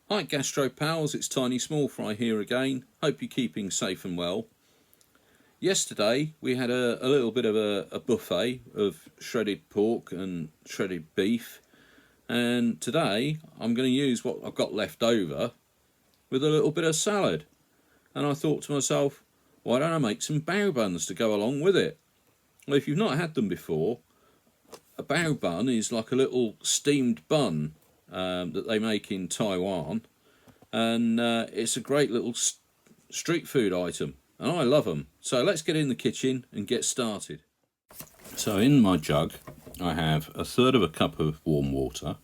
Hi Gastro Pals, it's Tiny Small Fry here again. Hope you're keeping safe and well. Yesterday we had a little bit of a buffet of shredded pork and shredded beef, and today I'm going to use what I've got left over with a little bit of salad. And I thought to myself, why don't I make some bao buns to go along with it? Well, if you've not had them before, a bao bun is like a little steamed bun that they make in Taiwan, and it's a great little street food item, and I love them. So let's get in the kitchen and get started. So in my jug I have 1/3 of a cup of warm water,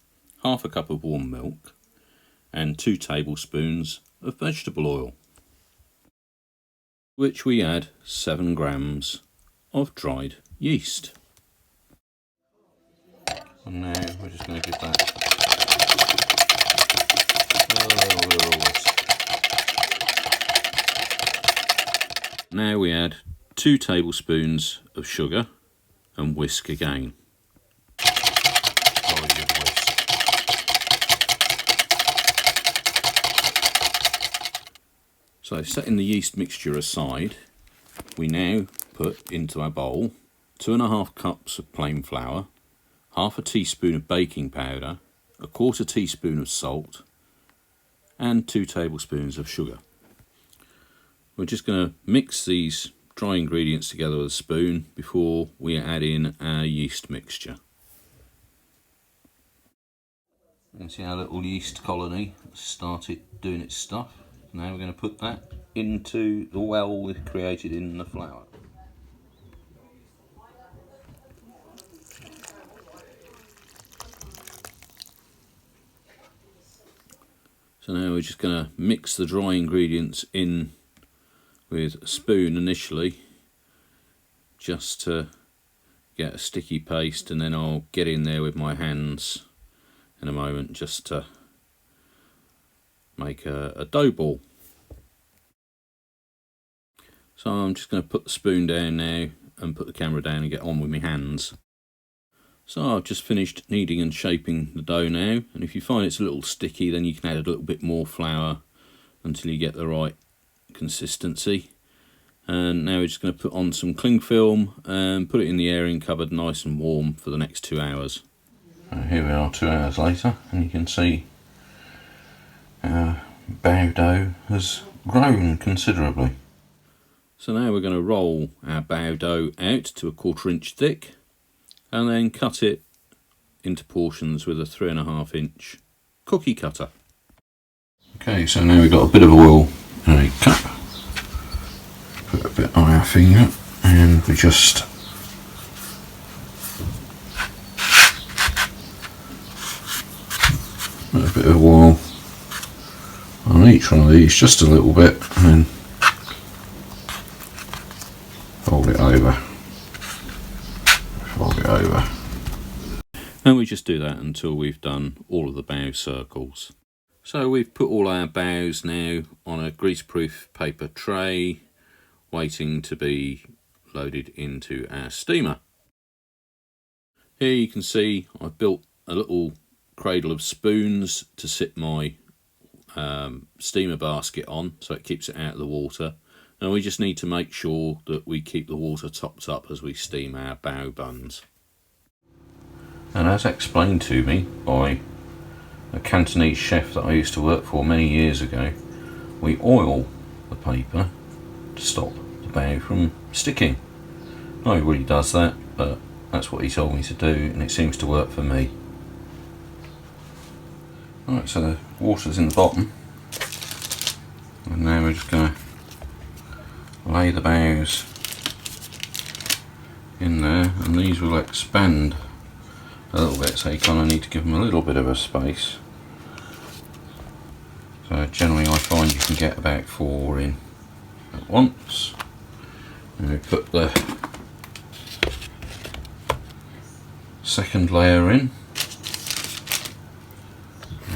1/2 cup of warm milk, and 2 tablespoons of vegetable oil, which we add 7 grams of dried yeast. And now we're just going to give that a little whisk. Now we add 2 tablespoons of sugar and whisk again. Very good whisk. So setting the yeast mixture aside, we now put into our bowl 2½ cups of plain flour, 1/2 teaspoon of baking powder, 1/4 teaspoon of salt, and 2 tablespoons of sugar. We're just going to mix these dry ingredients together with a spoon before we add in our yeast mixture. You can see our little yeast colony started doing its stuff. Now we're going to put that into the well we've created in the flour. So now we're just going to mix the dry ingredients in with a spoon initially, just to get a sticky paste, and then I'll get in there with my hands in a moment just to make a dough ball. So I'm just going to put the spoon down now and put the camera down and get on with my hands. So I've just finished kneading and shaping the dough now, and if you find it's a little sticky, then you can add a little bit more flour until you get the right consistency. And now we're just going to put on some cling film and put it in the airing cupboard nice and warm for the next 2 hours. Here we are 2 hours later, and you can see our bao dough has grown considerably. So now we're going to roll our bao dough out to 1/4 inch thick, and then cut it into portions with a 3½ inch cookie cutter. Okay, so now we've got a bit of oil in a cup. Put a bit on our finger, and we just put a bit of oil on each one of these, just a little bit, and then fold it over. And we just do that until we've done all of the bao circles. So we've put all our baos now on a greaseproof paper tray, waiting to be loaded into our steamer. Here you can see I've built a little cradle of spoons to sit my steamer basket on, so it keeps it out of the water. And we just need to make sure that we keep the water topped up as we steam our bao buns. And as explained to me by a Cantonese chef that I used to work for many years ago, we oil the paper to stop the bao from sticking. Nobody really does that, but that's what he told me to do, and it seems to work for me. Alright, so the water's in the bottom, and now we're just going to lay the baos in there, and these will expand a little bit, so you kind of need to give them a little bit of a space. So generally I find you can get about 4 in at once. And we put the second layer in,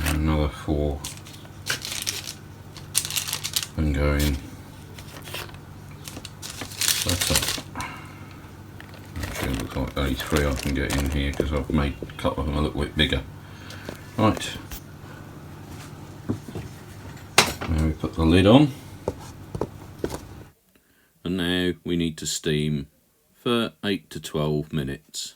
and another 4, and go in the top. like only 3 I can get in here because I've made a couple of them a little bit bigger. Right, now we put the lid on, and now we need to steam for 8 to 12 minutes.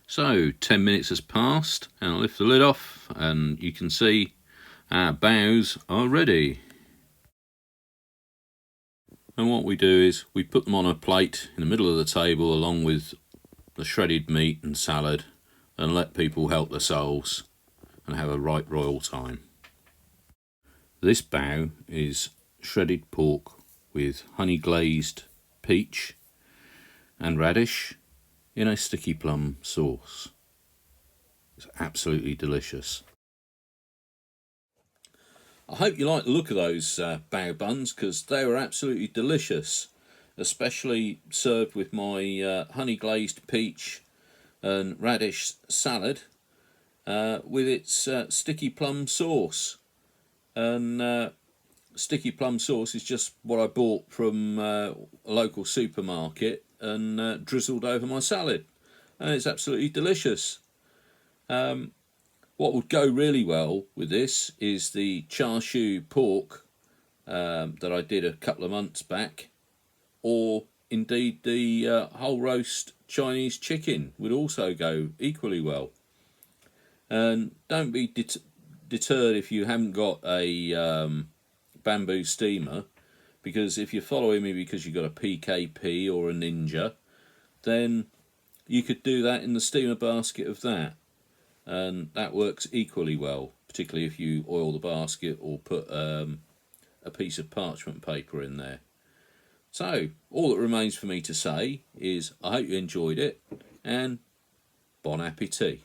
So 10 minutes has passed, and I'll lift the lid off and you can see our bows are ready. And what we do is we put them on a plate in the middle of the table along with the shredded meat and salad, and let people help themselves and have a right royal time. This bao is shredded pork with honey glazed peach and radish in a sticky plum sauce. It's absolutely delicious. I hope you like the look of those bao buns, because they were absolutely delicious, especially served with my honey glazed peach and radish salad with its sticky plum sauce. And sticky plum sauce is just what I bought from a local supermarket and drizzled over my salad, and it's absolutely delicious. What would go really well with this is the char siu pork that I did a couple of months back, or indeed the whole roast Chinese chicken would also go equally well. And don't be deterred if you haven't got a bamboo steamer, because if you're following me because you've got a PKP or a Ninja, then you could do that in the steamer basket of that, and that works equally well, particularly if you oil the basket or put a piece of parchment paper in there. So all that remains for me to say is I hope you enjoyed it, and bon appetit.